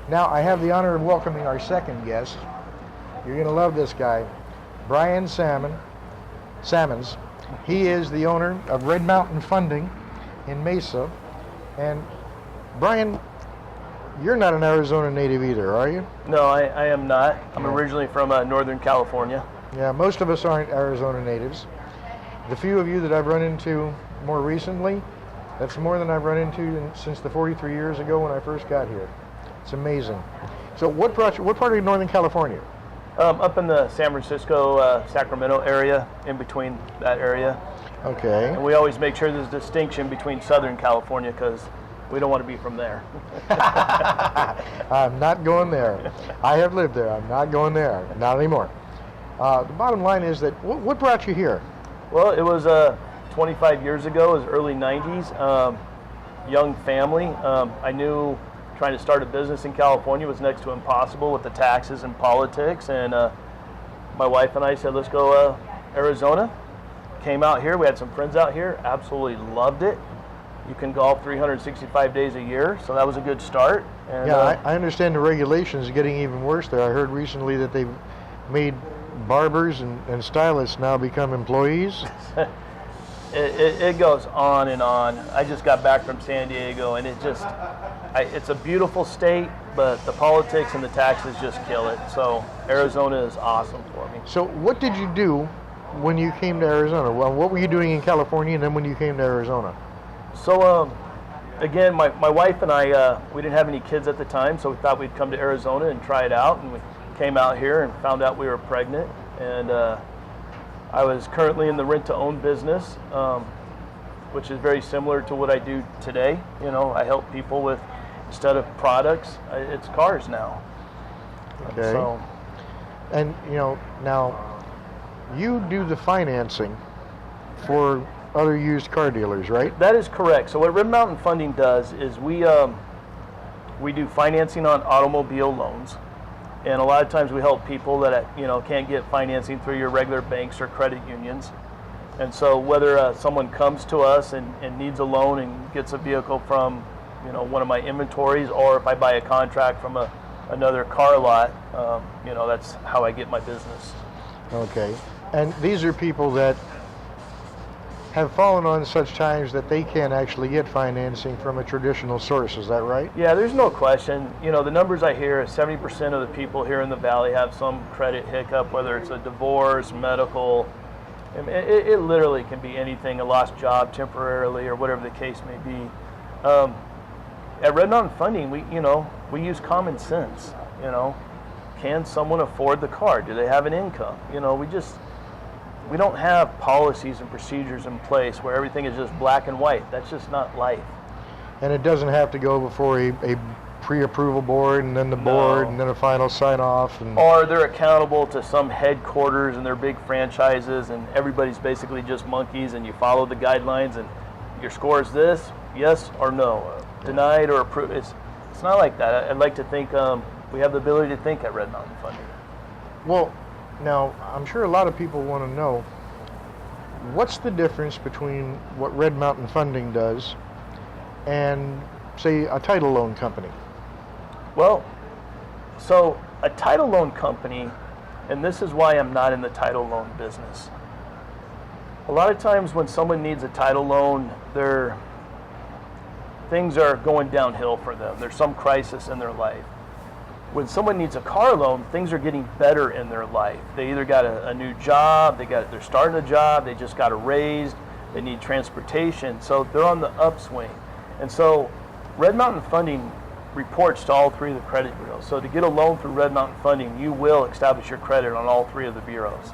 Now, I have the honor of welcoming our second guest. You're going to love this guy, Brian Sammons. He is the owner of Red Mountain Funding in Mesa. And Brian, you're not an Arizona native either, are you? No, I am not. I'm originally from Northern California. Yeah, most of us aren't Arizona natives. The few of you that I've run into more recently, that's more than I've run into since the 43 years ago when I first got here. It's amazing. So what part of Northern California? Up in the San Francisco, Sacramento area, in between that area. Okay. And we always make sure there's a distinction between Southern California because we don't want to be from there. I'm not going there. I have lived there. I'm not going there. Not anymore. The bottom line is that what brought you here? Well, it was 25 years ago. It was early 90s. Young family. I knew trying to start a business in California was next to impossible with the taxes and politics. And my wife and I said, let's go Arizona. Came out here. We had some friends out here. Absolutely loved it. You can golf 365 days a year, so that was a good start. And, yeah, I understand the regulations are getting even worse there. I heard recently that they've made barbers and stylists now become employees. It goes on and on. I just got back from San Diego, and it's a beautiful state, but the politics and the taxes just kill it. So Arizona is awesome for me. So what did you do when you came to Arizona? Well, what were you doing in California, and then when you came to Arizona? So again, my wife and I, we didn't have any kids at the time, so we thought we'd come to Arizona and try it out, and we came out here and found out we were pregnant. And I was currently in the rent-to-own business, which is very similar to what I do today. You know, I help people with, instead of products, it's cars now. Okay. And you know, now you do the financing for other used car dealers, right? That is correct. So what Red Mountain Funding does is we do financing on automobile loans. And a lot of times we help people that can't get financing through your regular banks or credit unions. And so whether someone comes to us and needs a loan and gets a vehicle from one of my inventories, or if I buy a contract from another car lot, that's how I get my business. Okay. And these are people that have fallen on such times that they can't actually get financing from a traditional source, is that right? Yeah, there's no question. The numbers I hear is 70% of the people here in the Valley have some credit hiccup, whether it's a divorce, medical. It literally can be anything, a lost job temporarily or whatever the case may be. At Red Mountain Funding, we use common sense. Can someone afford the car? Do they have an income? We don't have policies and procedures in place where everything is just black and white. That's just not life. And it doesn't have to go before a pre-approval board and then the board and then a final sign-off. Or they're accountable to some headquarters and their big franchises, and everybody's basically just monkeys, and you follow the guidelines and your score is this, yes or no, denied or approved. It's not like that. I'd like to think we have the ability to think at Red Mountain Funding. Well, now, I'm sure a lot of people want to know, what's the difference between what Red Mountain Funding does and, say, a title loan company? Well, so a title loan company, and this is why I'm not in the title loan business. A lot of times when someone needs a title loan, things are going downhill for them. There's some crisis in their life. When someone needs a car loan, things are getting better in their life. They either got a new job, they're starting a job, they just got a raise, they need transportation, so they're on the upswing. And so Red Mountain Funding reports to all three of the credit bureaus. So to get a loan through Red Mountain Funding, you will establish your credit on all three of the bureaus.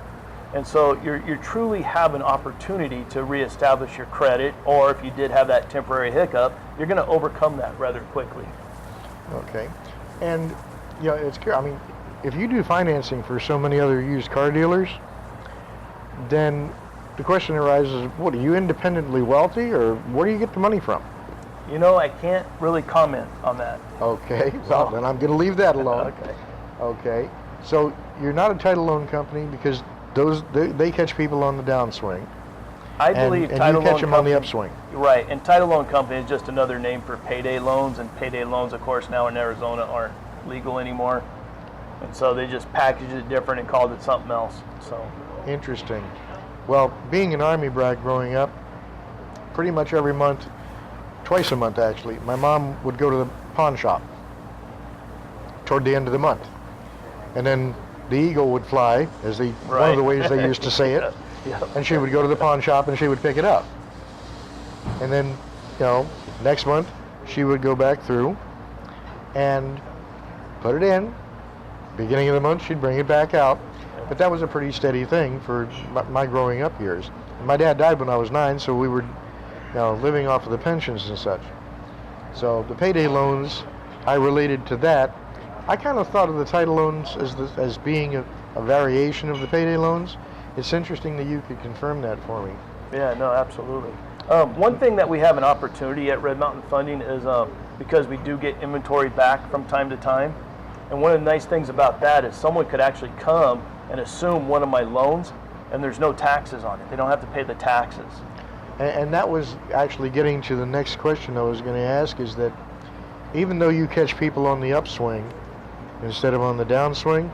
And so you truly have an opportunity to reestablish your credit, or if you did have that temporary hiccup, you're going to overcome that rather quickly. Okay. And it's clear. I mean, if you do financing for so many other used car dealers, then the question arises, what, are you independently wealthy, or where do you get the money from? I can't really comment on that. Okay, well, then I'm going to leave that alone. Okay. So you're not a title loan company because they catch people on the downswing. I believe and title you catch loan them company, on the upswing. Right, and title loan company is just another name for payday loans, and payday loans, of course, now in Arizona aren't legal anymore. And so they just packaged it different and called it something else. So Interesting. Well, being an Army brat growing up, pretty much every month, twice a month actually, my mom would go to the pawn shop toward the end of the month. And then the eagle would fly, as one of the ways they used to say it, Yep. and she would go to the pawn shop and she would pick it up. And then, next month, she would go back through and put it in. Beginning of the month, she'd bring it back out. But that was a pretty steady thing for my growing up years. My dad died when I was 9, so we were living off of the pensions and such. So the payday loans, I related to that. I kind of thought of the title loans as being a variation of the payday loans. It's interesting that you could confirm that for me. Yeah, no, absolutely. One thing that we have an opportunity at Red Mountain Funding is because we do get inventory back from time to time. And one of the nice things about that is someone could actually come and assume one of my loans, and there's no taxes on it. They don't have to pay the taxes. And that was actually getting to the next question I was going to ask, is that even though you catch people on the upswing instead of on the downswing,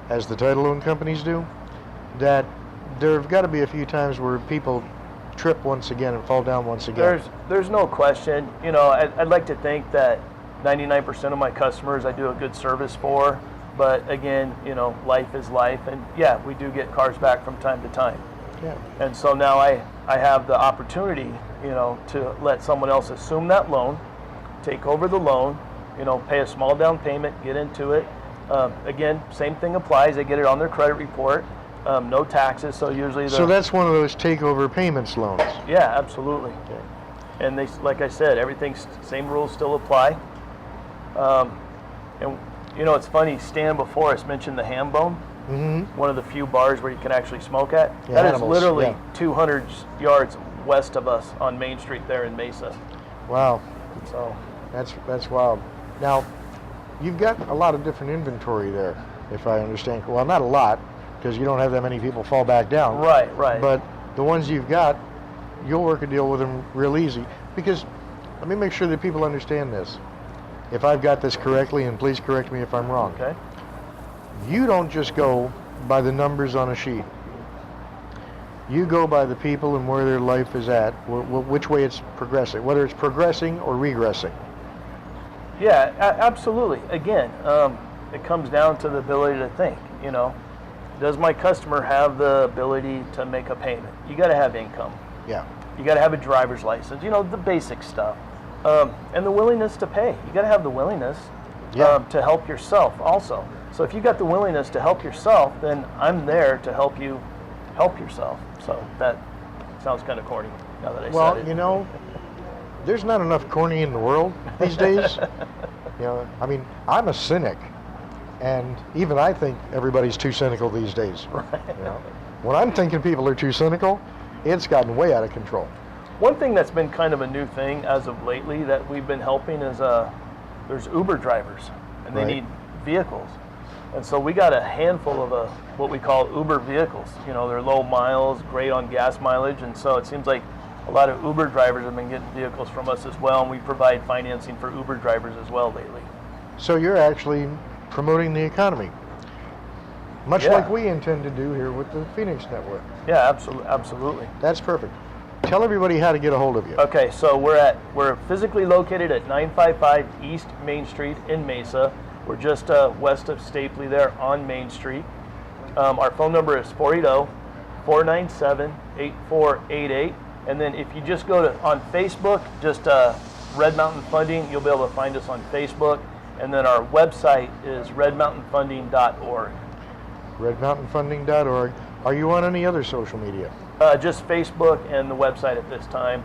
as the title loan companies do, that there have got to be a few times where people trip once again and fall down once again. There's no question. I'd like to think that 99% of my customers I do a good service for, but again, life is life, and yeah, we do get cars back from time to time. Yeah. And so now I have the opportunity, to let someone else assume that loan, take over the loan, pay a small down payment, get into it. Again, same thing applies. They get it on their credit report, no taxes. So usually, so that's one of those takeover payments loans. Yeah, absolutely. Okay. And they, like I said, everything's same rules still apply. And it's funny. Stan before us mentioned the Ham Bone. Mm-hmm. One of the few bars where you can actually smoke at. Yeah, that animals, is literally yeah. 200 yards west of us on Main Street there in Mesa. Wow. So That's wild. Now, you've got a lot of different inventory there, if I understand. Well, not a lot, because you don't have that many people fall back down. Right. But the ones you've got, you'll work a deal with them real easy. Because, let me make sure that people understand this. If I've got this correctly, and please correct me if I'm wrong. Okay. You don't just go by the numbers on a sheet. You go by the people and where their life is at, which way it's progressing, whether it's progressing or regressing. Yeah, absolutely. Again, it comes down to the ability to think. Does my customer have the ability to make a payment? You got to have income. Yeah. You got to have a driver's license. The basic stuff, and the willingness to pay. You got to have the willingness to help yourself also. So if you got the willingness to help yourself, then I'm there to help you help yourself. So that sounds kind of corny now that I said it. Well, there's not enough corny in the world these days. I mean, I'm a cynic, and even I think everybody's too cynical these days. Right. When I'm thinking people are too cynical, it's gotten way out of control. One thing that's been kind of a new thing as of lately that we've been helping is there's Uber drivers, and they need vehicles. And so we got a handful of what we call Uber vehicles. They're low miles, great on gas mileage, and so it seems like a lot of Uber drivers have been getting vehicles from us as well, and we provide financing for Uber drivers as well lately. So you're actually promoting the economy, much like we intend to do here with the Phoenix Network. Yeah, absolutely. That's perfect. Tell everybody how to get a hold of you. Okay, so we're physically located at 955 East Main Street in Mesa. We're just west of Stapley there on Main Street. Our phone number is 480-497-8488. And then if you just go on Facebook, just Red Mountain Funding, you'll be able to find us on Facebook. And then our website is redmountainfunding.org. redmountainfunding.org. Are you on any other social media? Just Facebook and the website at this time.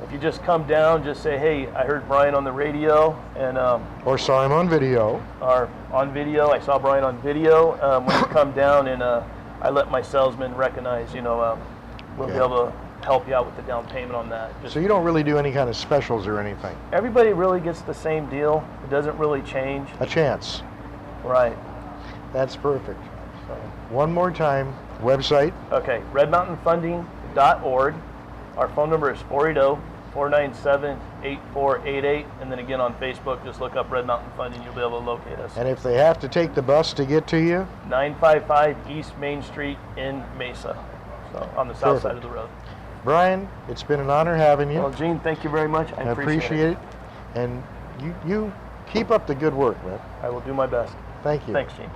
If you just come down, just say, hey, I heard Brian on the radio, and or saw him on video. Or on video. I saw Brian on video. When you come down, and I let my salesman recognize, we'll be able to help you out with the down payment on that. So you don't really do any kind of specials or anything? Everybody really gets the same deal. It doesn't really change. A chance. Right. That's perfect. So, one more time, website. Okay, redmountainfunding.org. Our phone number is 497-8488. And then again on Facebook, just look up Red Mountain Funding. You'll be able to locate us. And if they have to take the bus to get to you? 955 East Main Street in Mesa. So on the south side of the road. Brian, it's been an honor having you. Well, Gene, thank you very much. I appreciate it. And you keep up the good work, man. I will do my best. Thank you. Thanks, Gene.